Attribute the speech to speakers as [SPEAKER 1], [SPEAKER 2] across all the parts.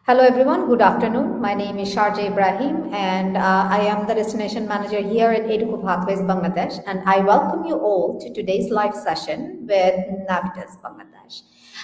[SPEAKER 1] Hello everyone, good afternoon. My name is Sharjah Ibrahim and I am the destination manager here at Eduko Pathways Bangladesh, and I welcome you all to today's live session with Navitas Bangladesh.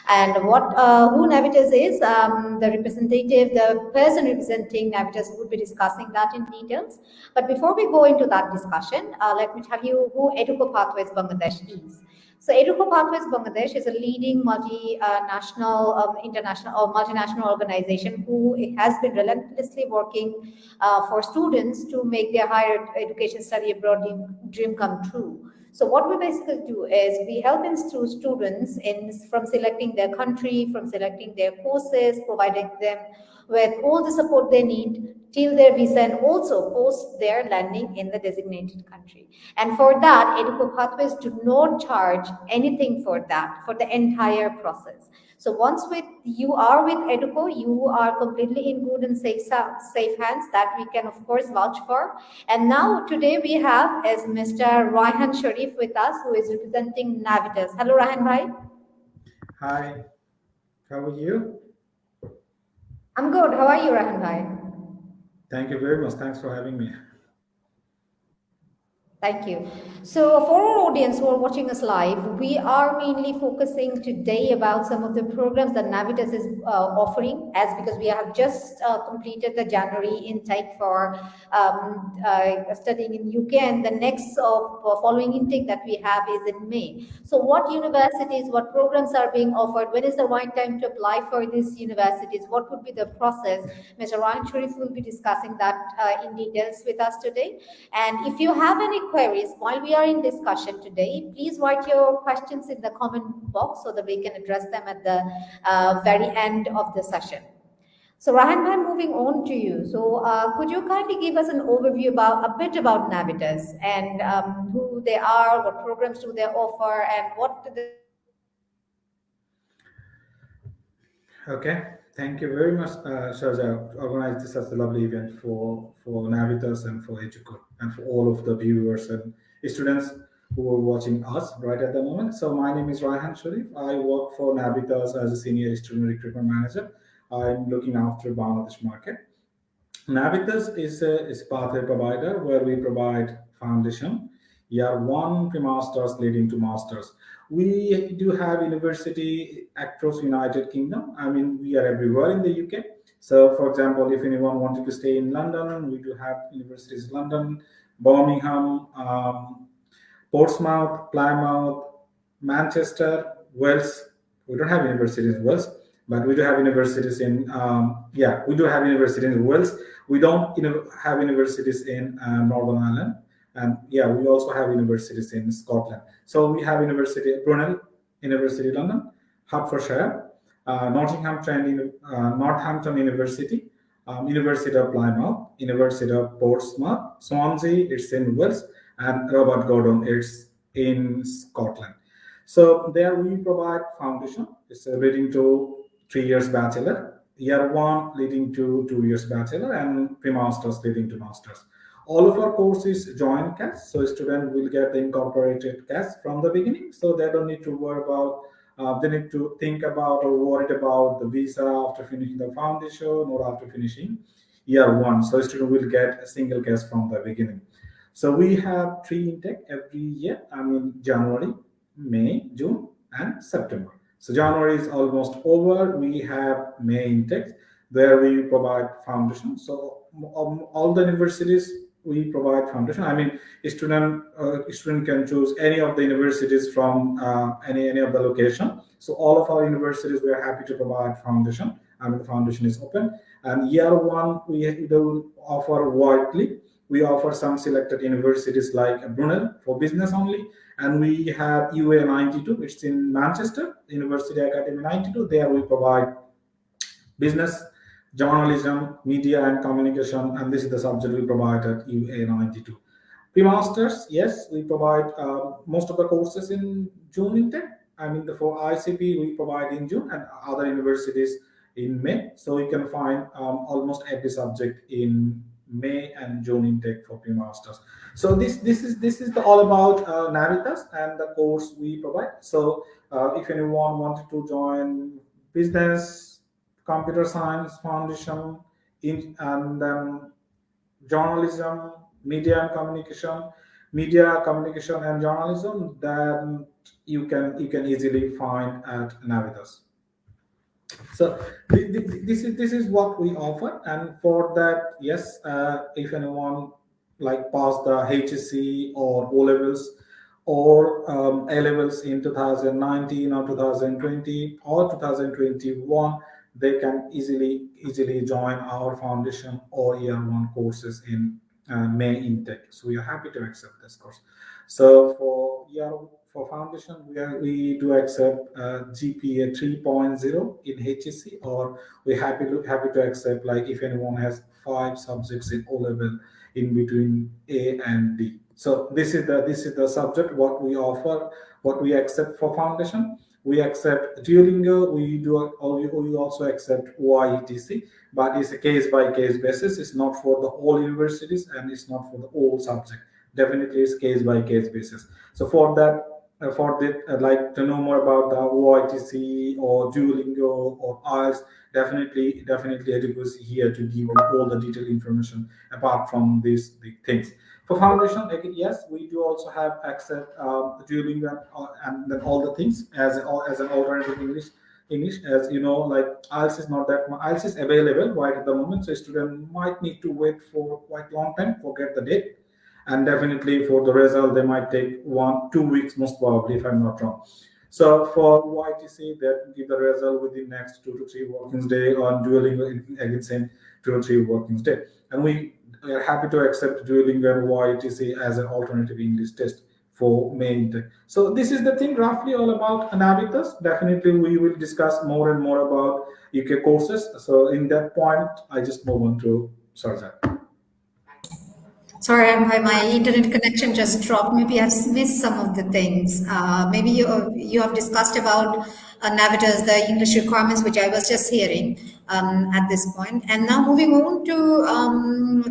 [SPEAKER 1] And who Navitas is, the representative, the person representing Navitas would be discussing that in details. But before we go into that discussion, let me tell you who Eduko Pathways Bangladesh is. So Eduko Pathways Bangladesh is a leading multinational, international or multinational organization who has been relentlessly working for students to make their higher education study abroad dream come true. So what we basically do is we help students from selecting their country, from selecting their courses, providing them with all the support they need till their visa and also post their landing in the designated country. And for that, Educo Pathways do not charge anything for that, for the entire process. So once you are with Educo, you are completely in good and safe hands that we can of course vouch for. And now today we have is Mr. Raihan Sharif with us, who is representing Navitas. Hello, Raihan bhai.
[SPEAKER 2] Hi, how are you?
[SPEAKER 1] I'm good. How are you, Raihan bhai?
[SPEAKER 2] Thank you very much. Thanks for having me.
[SPEAKER 1] Thank you. So, for our audience who are watching us live, we are mainly focusing today about some of the programs that Navitas is offering, as because we have just completed the January intake for studying in UK, and the next following intake that we have is in May. So, what universities, what programs are being offered? When is the right time to apply for these universities? What would be the process? Mr. Ryan Sharif will be discussing that in details with us today. And if you have any queries while we are in discussion today, please write your questions in the comment box so that we can address them at the very end of the session. So Rahan, I'm moving on to you. So could you kindly give us an overview about a bit about Navitas and who they are, what programs do they offer, and what do they
[SPEAKER 2] Okay, thank you very much, Shaja, to organize this as a lovely event for Navitas and for Educo and for all of the viewers and students who are watching us right at the moment. So my name is Raihan Sharif. I work for Navitas as a senior student recruitment manager. I'm looking after Bangladesh market. Navitas is a pathway provider where we provide foundation, year one pre-masters leading to masters. We do have university across United Kingdom. I mean, we are everywhere in the UK. So, for example, if anyone wanted to stay in London, we do have universities in London, Birmingham, Portsmouth, Plymouth, Manchester, Wales. We don't have universities in Wales, but we do have universities in we do have universities in Wales. We don't have universities in Northern Ireland, and yeah, we also have universities in Scotland. So we have University of Brunel, University of London, Hertfordshire, Northampton University, University of Plymouth, University of Portsmouth, Swansea, it's in Wales, and Robert Gordon, it's in Scotland. So there we provide foundation. It's leading to 3 years bachelor, year one leading to 2 years bachelor, and pre-masters leading to masters. All of our courses joint cash, so student will get the incorporated cash from the beginning, so they don't need to worry about. They need to think about or worried about the visa after finishing the foundation or after finishing year one. So student will get a single cash from the beginning. So we have three intake every year. I mean January, May, June, and September. So January is almost over. We have May intake where we provide foundation. So all the universities we provide foundation. I mean, student can choose any of the universities from any of the location. So all of our universities we are happy to provide foundation. I mean, the foundation is open. And year one we do offer widely. We offer some selected universities like Brunel for business only, and we have UA 92. It's in Manchester University Academy 92. There we provide business, journalism, media, and communication, and this is the subject we provide at UA 92. Pre-masters, yes, we provide most of the courses in June intake. I mean, for ICP, we provide in June, and other universities in May. So you can find almost every subject in May and June intake for pre-masters. So this is all about Navitas and the course we provide. So if anyone wanted to join business, computer science foundation, and then journalism, media communication and journalism, then you can easily find at Navitas. So this is what we offer, and for that, yes, if anyone like passed the HSC or O levels or A levels in 2019 or 2020 or 2021, they can easily join our foundation or year one courses in May intake. So we are happy to accept this course. So for foundation, we do accept GPA 3.0 in HSC, or we're happy to accept, like, if anyone has 5 subjects in O level in between A and D. So this is the subject what we offer, what we accept for foundation. We accept Duolingo. We also accept OIETC, but it's a case by case basis. It's not for the all universities and it's not for the all subject. Definitely, it's case by case basis. So for that, like to know more about the OITC or Duolingo or IELTS, definitely Eduko is here to give you all the detailed information apart from these big things. For foundation, again, yes, we do also have accept Duolingo and then all the things as an alternative English, as you know, like IELTS is not that much. IELTS is available right at the moment, so a student might need to wait for quite long time for get the date, and definitely for the result they might take 1 2 weeks most probably, if I'm not wrong. So for YTC, that give the result within next 2 to 3 working day. On Duolingo, again same 2 to 3 working day, and we are happy to accept Duolingo and YTC as an alternative English test for main intake. So this is the thing roughly all about Navitas. Definitely we will discuss more and more about UK courses. So in that point, I just move on to Sarja.
[SPEAKER 1] Sorry, my internet connection just dropped. Maybe I've missed some of the things. Maybe you have discussed about Navitas, the English requirements, which I was just hearing at this point. And now moving on to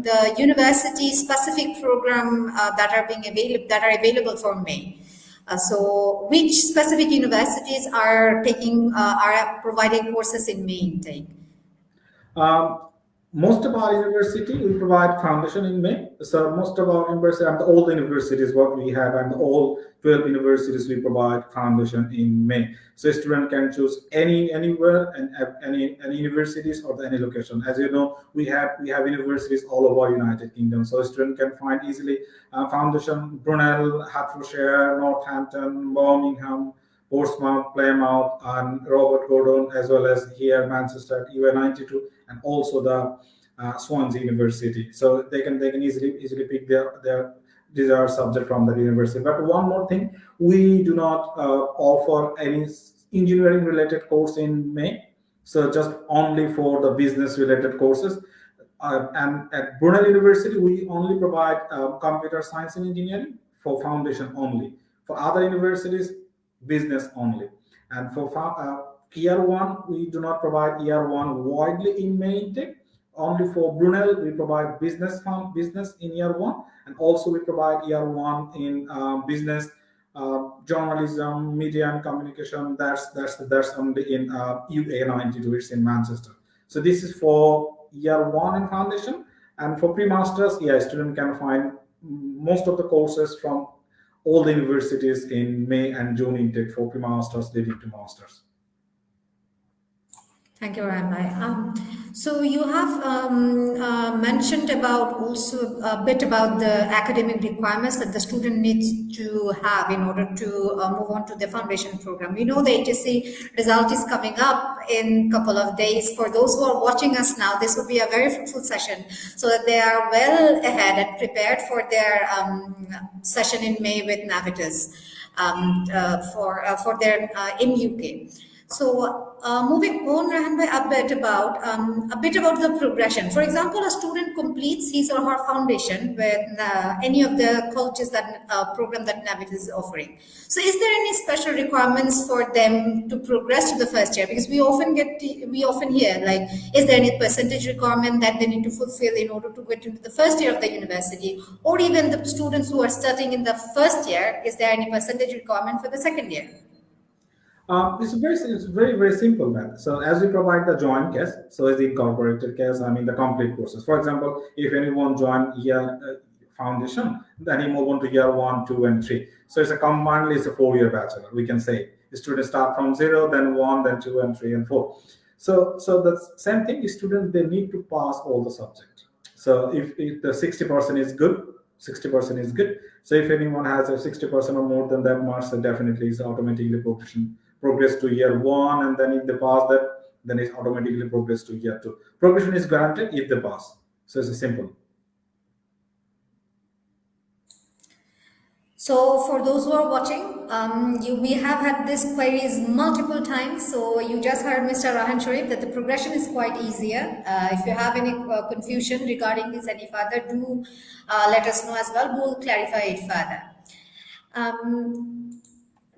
[SPEAKER 1] the university specific program that are available for May. So, which specific universities are providing courses in May intake?
[SPEAKER 2] Um, Most of our university we provide foundation in May. So most of our university and all the universities what we have and all 12 universities we provide foundation in May. So a student can choose anywhere and any universities or any location. As you know, we have universities all over United Kingdom. So a student can find easily foundation Brunel, Hertfordshire, Northampton, Birmingham, Portsmouth, Plymouth, and Robert Gordon, as well as here Manchester UA92, and also the Swansea University. So they can easily pick their desired subject from that university. But one more thing, we do not offer any engineering related course in May. So just only for the business related courses. And at Brunel University, we only provide computer science and engineering for foundation only. For other universities, business only. And for year one, we do not provide year one widely in May intake. Only for Brunel, we provide business in year one, and also we provide year one in business, journalism, media and communication. That's only in UA92. It's in Manchester. So this is for year one in foundation, and for pre-masters, yeah, student can find most of the courses from all the universities in May and June intake for pre-masters leading to masters.
[SPEAKER 1] Thank you, Rambai. So you have mentioned about also a bit about the academic requirements that the student needs to have in order to move on to the foundation program. We know the HSC result is coming up in a couple of days. For those who are watching us now, this will be a very fruitful session so that they are well ahead and prepared for their session in May with Navitas for their in UK. So moving on, Rahanbhai, a bit about the progression. For example, a student completes his or her foundation with any of the colleges that program that Navitas is offering. So, is there any special requirements for them to progress to the first year? Because we often hear like, is there any percentage requirement that they need to fulfill in order to get into the first year of the university, or even the students who are studying in the first year, is there any percentage requirement for the second year?
[SPEAKER 2] It's very simple, man. So as we provide the joint case, so as the incorporated case, I mean the complete courses. For example, if anyone join year foundation, then he move on to year 1, 2, and 3. So it's a combinedly it's a 4-year bachelor. We can say students start from 0, then 1, then 2, and 3, and 4. So the same thing. Students they need to pass all the subjects. So if the 60% is good, 60% is good. So if anyone has a 60% or more than that marks, then definitely is automatically progress to year 1, and then if they pass that, then it's automatically progress to year 2. Progression is granted if they pass. So it's simple.
[SPEAKER 1] So for those who are watching, we have had this queries multiple times. So you just heard Mr. Rahan Sharif that the progression is quite easier. If you have any confusion regarding this any further, do let us know as well. We'll clarify it further.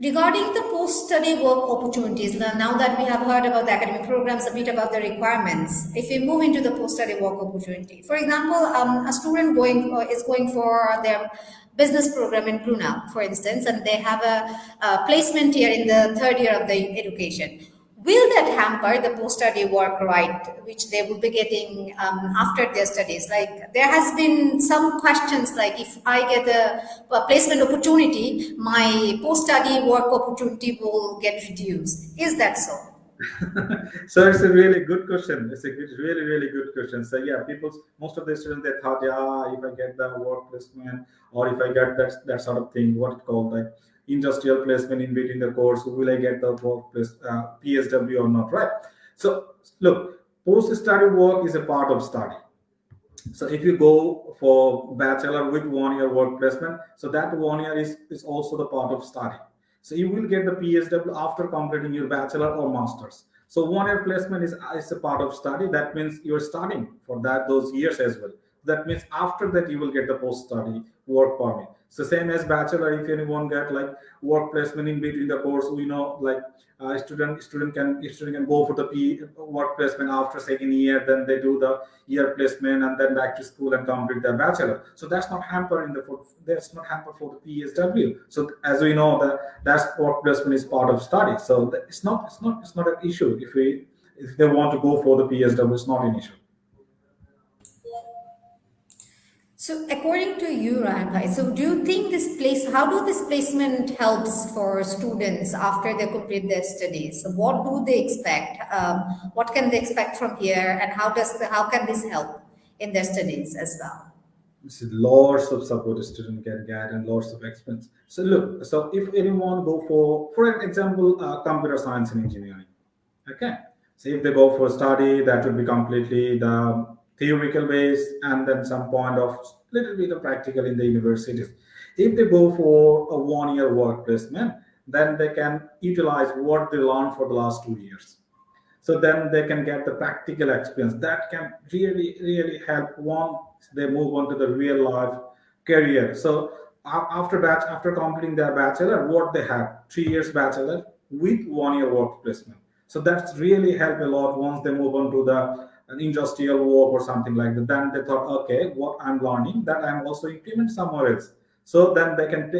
[SPEAKER 1] Regarding the post-study work opportunities, now that we have heard about the academic programs, a bit about the requirements, if we move into the post-study work opportunity, for example, a student is going for their business program in Brunei, for instance, and they have a placement here in the third year of the education. Will that hamper the post-study work right, which they will be getting after their studies? Like there has been some questions like if I get a placement opportunity, my post-study work opportunity will get reduced. Is that so?
[SPEAKER 2] So it's a really good question. Really, really good question. So yeah, most of the students they thought, yeah, if I get the work placement or if I get that sort of thing, what it called like industrial placement in between the course, will I get the workplace PSW or not, right? So look, post study work is a part of study. So if you go for bachelor with 1 year work placement, so that 1 year is also the part of study. So you will get the PSW after completing your bachelor or masters. So 1 year placement is a part of study. That means you're studying for those years as well. That means after that you will get the post study work permit. So same as bachelor, if anyone get like work placement in between the course, we know like student can go for the work placement after second year, then they do the year placement and then back to school and complete their bachelor. So that's not hamper for the PSW. So as we know that work placement is part of study. So it's not an issue if they want to go for the PSW. It's not an issue.
[SPEAKER 1] So, according to you, Rahan Bhai, so do you think how do this placement helps for students after they complete their studies? So what do they expect? What can they expect from here, and how can this help in their studies as well?
[SPEAKER 2] Lots of support a student can get and lots of expense. So look, so if anyone go for an example, computer science and engineering, okay. So if they go for study, that would be completely the theoretical base, and then some point of little bit of practical in the universities. If they go for a 1 year work placement, then they can utilize what they learned for the last 2 years. So then they can get the practical experience that can really really help once they move on to the real life career. So after completing their bachelor, what they have 3 years bachelor with 1 year work placement. So that's really help a lot once they move on to the an industrial work or something like that. Then they thought, okay, what I'm learning that I'm also implement somewhere else. So then they can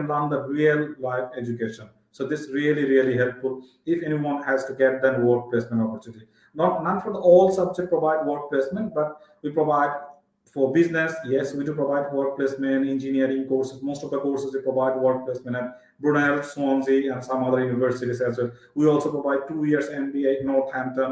[SPEAKER 2] learn the real life education. So this really really helpful if anyone has to get then work placement opportunity. None for the all subject provide work placement, but we provide for business. Yes, we do provide work placement, engineering courses. Most of the courses we provide work placement at Brunel, Swansea, and some other universities as well. We also provide 2 years MBA in Northampton.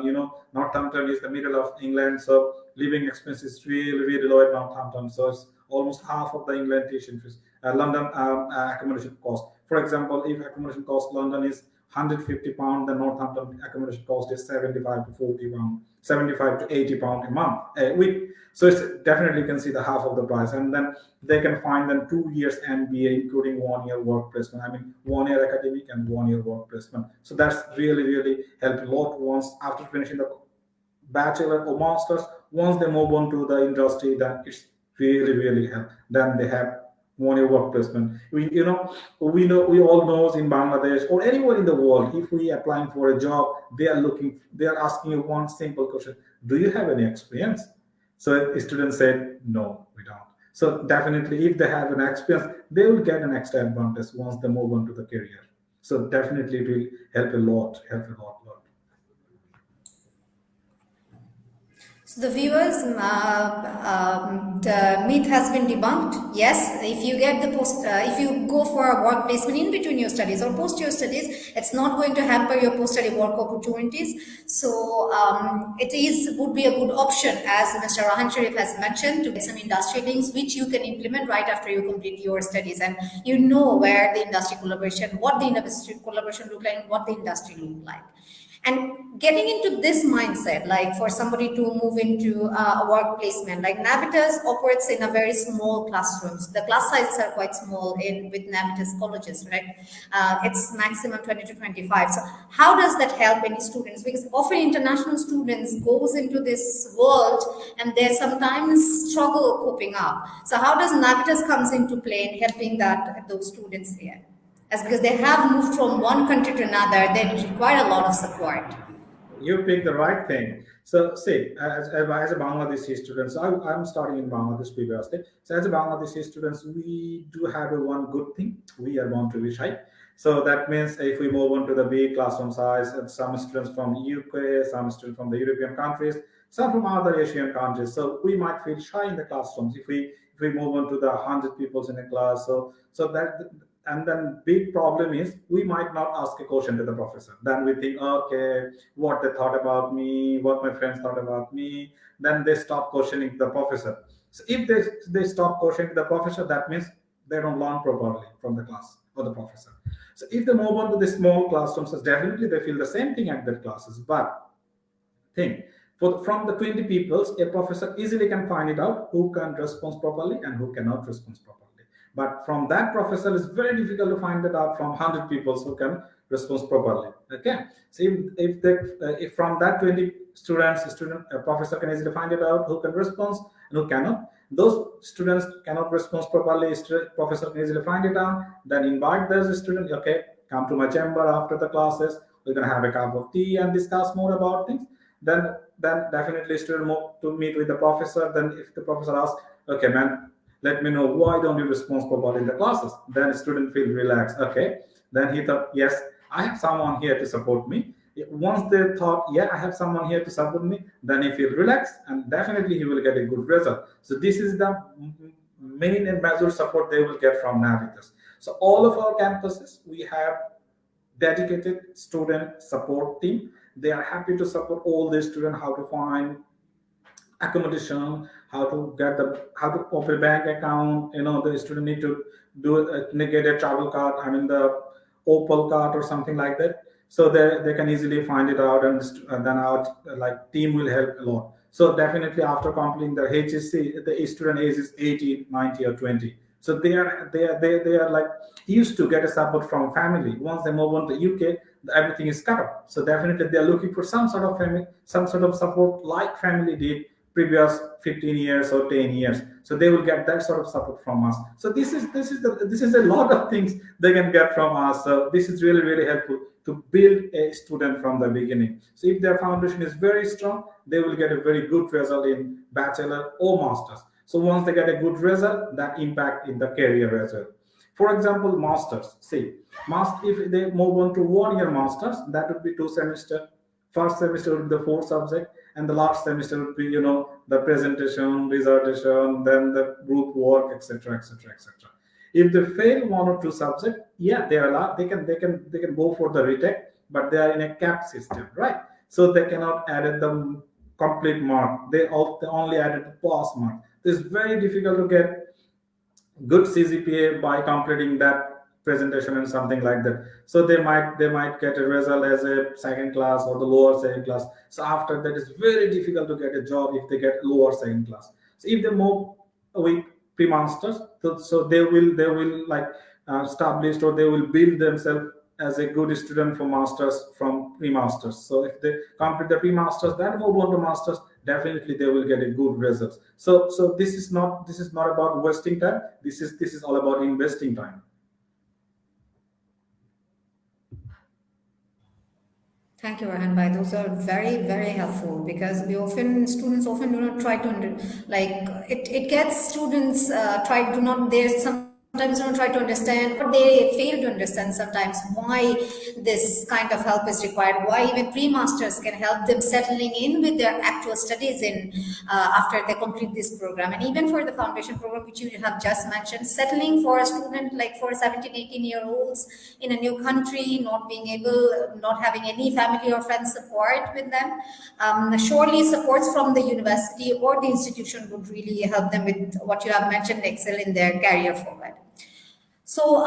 [SPEAKER 2] Northampton is the middle of England, so living expense is really really low at Northampton. So it's almost half of the England tuition fees. London accommodation cost. For example, if accommodation cost London is £150, the Northampton accommodation cost is 75 to 40 pound, 75 to 80 pound a month, a week. So it's definitely you can see the half of the price, and then they can find then 2 years MBA, including 1 year work placement. I mean 1 year academic and 1 year work placement. So that's really really helped a lot once after finishing the bachelor or masters. Once they move on to the industry, then it's really really help. Then they have 1 year work placement. We all knows in Bangladesh or anywhere in the world, if we applying for a job, they are asking you one simple question: do you have any experience? So a student said, no, we don't. So definitely, if they have an experience, they will get an extra advantage once they move on to the career. So definitely it will help a lot, lot.
[SPEAKER 1] So the viewers, the myth has been debunked. Yes, if you get the if you go for a work placement in between your studies or post your studies, it's not going to hamper your post-study work opportunities. So it is would be a good option, as Mr. Rahan Sharif has mentioned, to get some industry links which you can implement right after you complete your studies, and you know where the industry collaboration, what the industry collaboration look like, and what the industry look like. And getting into this mindset, like for somebody to move into a work placement, like Navitas operates in a very small classrooms. The class sizes are quite small in with Navitas colleges, right? It's maximum 20 to 25. So how does that help any students? Because often international students goes into this world and they sometimes struggle coping up. So how does Navitas comes into play in helping those students here? As because they have moved from one country to another, they require a lot of support.
[SPEAKER 2] You picked the right thing. So, see, as a Bangladeshi student, so I'm starting in Bangladesh previously. So, as a Bangladeshi students, we do have a one good thing. We are born to be shy. So that means if we move on to the big classroom size, some students from UK, some students from the European countries, some from other Asian countries. So we might feel shy in the classrooms if we move on to the 100 people in a class. So that, and then big problem is we might not ask a question to the professor. Then we think, okay, what they thought about me, what my friends thought about me. Then they stop questioning the professor. So if they stop questioning the professor, that means they don't learn properly from the class or the professor. So if they move on to the small classrooms, definitely they feel the same thing at their classes. But think, from the 20 peoples, a professor easily can find it out who can respond properly and who cannot respond properly. But from that professor, it's very difficult to find that out from 100 people who can respond properly. Okay, so if from that 20 students, a professor can easily find it out who can respond and who cannot. Those students cannot respond properly. Professor can easily find it out. Then invite those students. Okay, come to my chamber after the classes. We're gonna have a cup of tea and discuss more about things. Then definitely student move to meet with the professor. Then if the professor asks, okay, man, let me know why don't you respond properly in the classes. Then student feel relaxed. Okay, then he thought, yes, I have someone here to support me. Once they thought, yeah, I have someone here to support me, then he feel relaxed and definitely he will get a good result. So this is the main and major support they will get from Navitas. So all of our campuses, we have dedicated student support team. They are happy to support all the students how to find accommodation, how to open a bank account. The student need to get a travel card. I mean the Opal card or something like that. So they can easily find it out, and then our like team will help a lot. So definitely after completing the HSC, the student age is 18, 90, or 20. So they are like used to get a support from family. Once they move on to UK, everything is cut off. So definitely they are looking for some sort of family, some sort of support like family did previous 15 years or 10 years. So they will get that sort of support from us. So this is a lot of things they can get from us. So this is really really helpful to build a student from the beginning. So if their foundation is very strong, they will get a very good result in bachelor or masters. So once they get a good result, that impact in the career as well. For example, masters. See, if they move on to 1 year masters, that would be 2 semester. First semester would be the 4 subject, and the last semester would be the presentation, dissertation, then the group work, etc., etc., etc. If they fail 1 or 2 subjects, yeah, they are allowed. They can go for the retake, but they are in a cap system, right? So they cannot add the complete mark. They only added the pass mark. It's very difficult to get good CGPA by completing that presentation and something like that. So they might get a result as a second class or the lower second class. So after that, it's very difficult to get a job if they get lower second class. So if they move with pre-masters, so they will like establish, or they will build themselves as a good student for masters from pre-masters. So if they complete the pre-masters, then move on to masters, definitely they will get a good results. So this is not about wasting time. This is all about investing time.
[SPEAKER 1] Thank you, Rahan Bhai. Those are very, very helpful because students often do not try to, like, it gets students try, do not, there's some sometimes don't try to understand, or they fail to understand sometimes why this kind of help is required, why even pre-masters can help them settling in with their actual studies in after they complete this program. And even for the foundation program, which you have just mentioned, settling for a student like for 17, 18-year-olds in a new country, not being able, not having any family or friend support with them, surely supports from the university or the institution would really help them with what you have mentioned, excel in their career forward. So,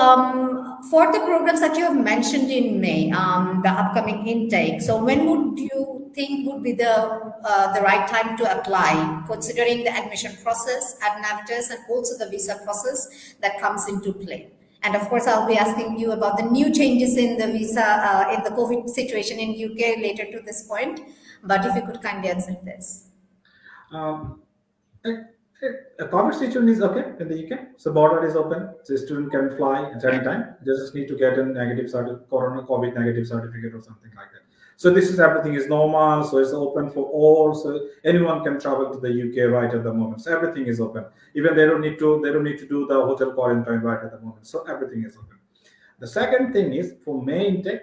[SPEAKER 1] for the programs that you have mentioned in May, the upcoming intake, so when would you think would be the right time to apply, considering the admission process at Navitas and also the visa process that comes into play? And of course, I'll be asking you about the new changes in the visa in the COVID situation in UK later to this point. But if you could kindly answer this.
[SPEAKER 2] Um, a COVID situation is okay in the UK. So border is open. So student can fly at any time. They just need to get a negative corona COVID negative certificate or something like that. So this is everything is normal. So it's open for all. So anyone can travel to the UK right at the moment. So everything is open. Even they don't need to do the hotel quarantine right at the moment. So everything is open. The second thing is for May intake,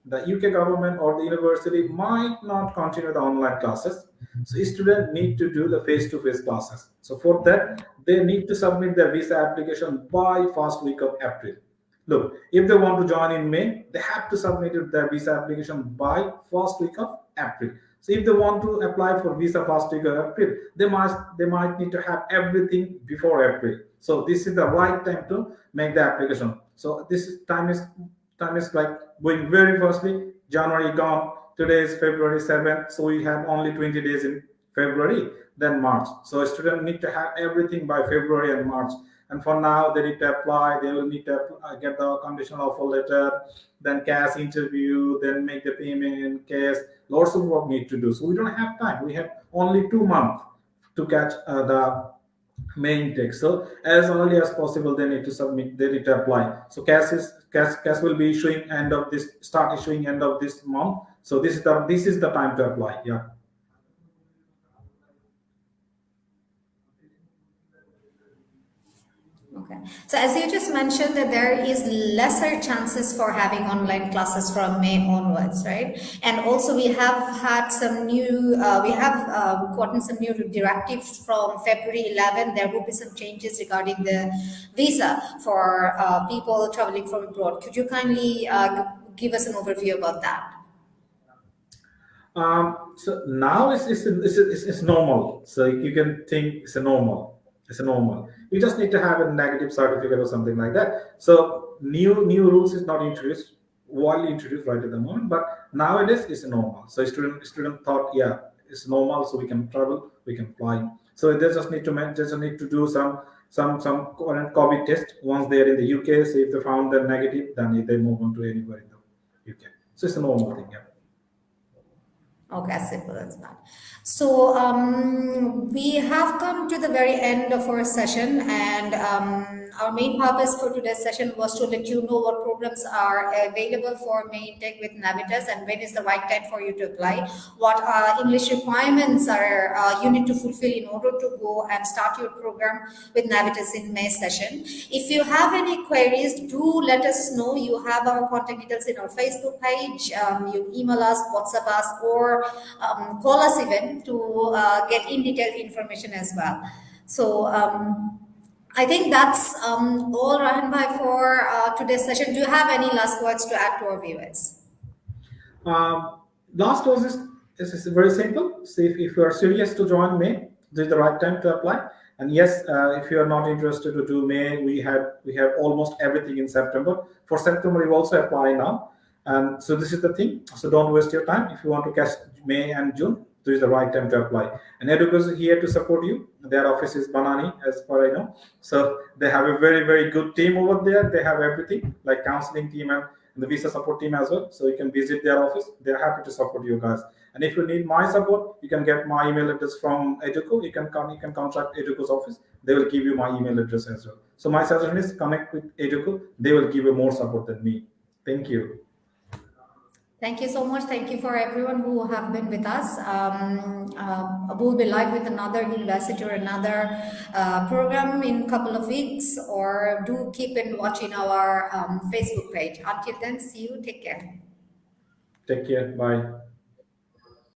[SPEAKER 2] the UK government or the university might not continue the online classes. So students need to do the face-to-face classes. So for that, they need to submit their visa application by first week of April. Look, if they want to join in May, they have to submit their visa application by first week of April. So if they want to apply for visa first week of April, they might need to have everything before April. So this is the right time to make the application. So this time is like going very firstly. January gone. Today is February 7th, so we have only 20 days in February, then March. So students need to have everything by February and March. And for now, they need to apply. They will need to get the conditional offer letter, then cash interview, then make the payment, cash. Lots of work need to do. So we don't have time. We have only 2 months to catch the main text. So as early as possible, they need to submit. They need to apply. So cash will be issuing start issuing end of this month. So this is the time to apply. Yeah.
[SPEAKER 1] Okay. So as you just mentioned that there is lesser chances for having online classes from May onwards, right? And also we have had some new, we have gotten some new directives from February 11. There will be some changes regarding the visa for people traveling from abroad. Could you kindly give us an overview about that?
[SPEAKER 2] So now it's normal. So you can think it's a normal. It's a normal. You just need to have a negative certificate or something like that. So new rules is not introduced, widely introduced right at the moment, but nowadays it's normal. So student thought, yeah, it's normal, so we can travel, we can fly. So they just need to do some current COVID test once they're in the UK. So if they found the negative, then they move on to anywhere in the UK. So it's a normal thing. Yeah.
[SPEAKER 1] Okay, as simple as that. So we have come to the very end of our session, and our main purpose for today's session was to let you know what programs are available for May intake with Navitas and when is the right time for you to apply, what English requirements are you need to fulfill in order to go and start your program with Navitas in May session. If you have any queries, do let us know. You have our contact details in our Facebook page. You email us, WhatsApp us, or call us even to get in detailed information as well. So I think that's all, Rahan Bhai, for today's session. Do you have any last words to add to our viewers?
[SPEAKER 2] Last was is very simple. So if you are serious to join May, this is the right time to apply. And yes, if you are not interested to do May, we have almost everything in September. For September, you also apply now. And so this is the thing. So don't waste your time. If you want to catch May and June, this is the right time to apply. And Eduko is here to support you. Their office is Banani, as far I know. So they have a very, very good team over there. They have everything like counseling team and the visa support team as well. So you can visit their office. They're happy to support you guys. And if you need my support, you can get my email address from Eduko. You can contact Eduko's office. They will give you my email address as well. So my suggestion is connect with Eduko. They will give you more support than me. Thank you.
[SPEAKER 1] Thank you so much. Thank you for everyone who have been with us. We'll be live with another university or another program in a couple of weeks, or do keep in watching our Facebook page. Until then, see you. Take care.
[SPEAKER 2] Take care. Bye.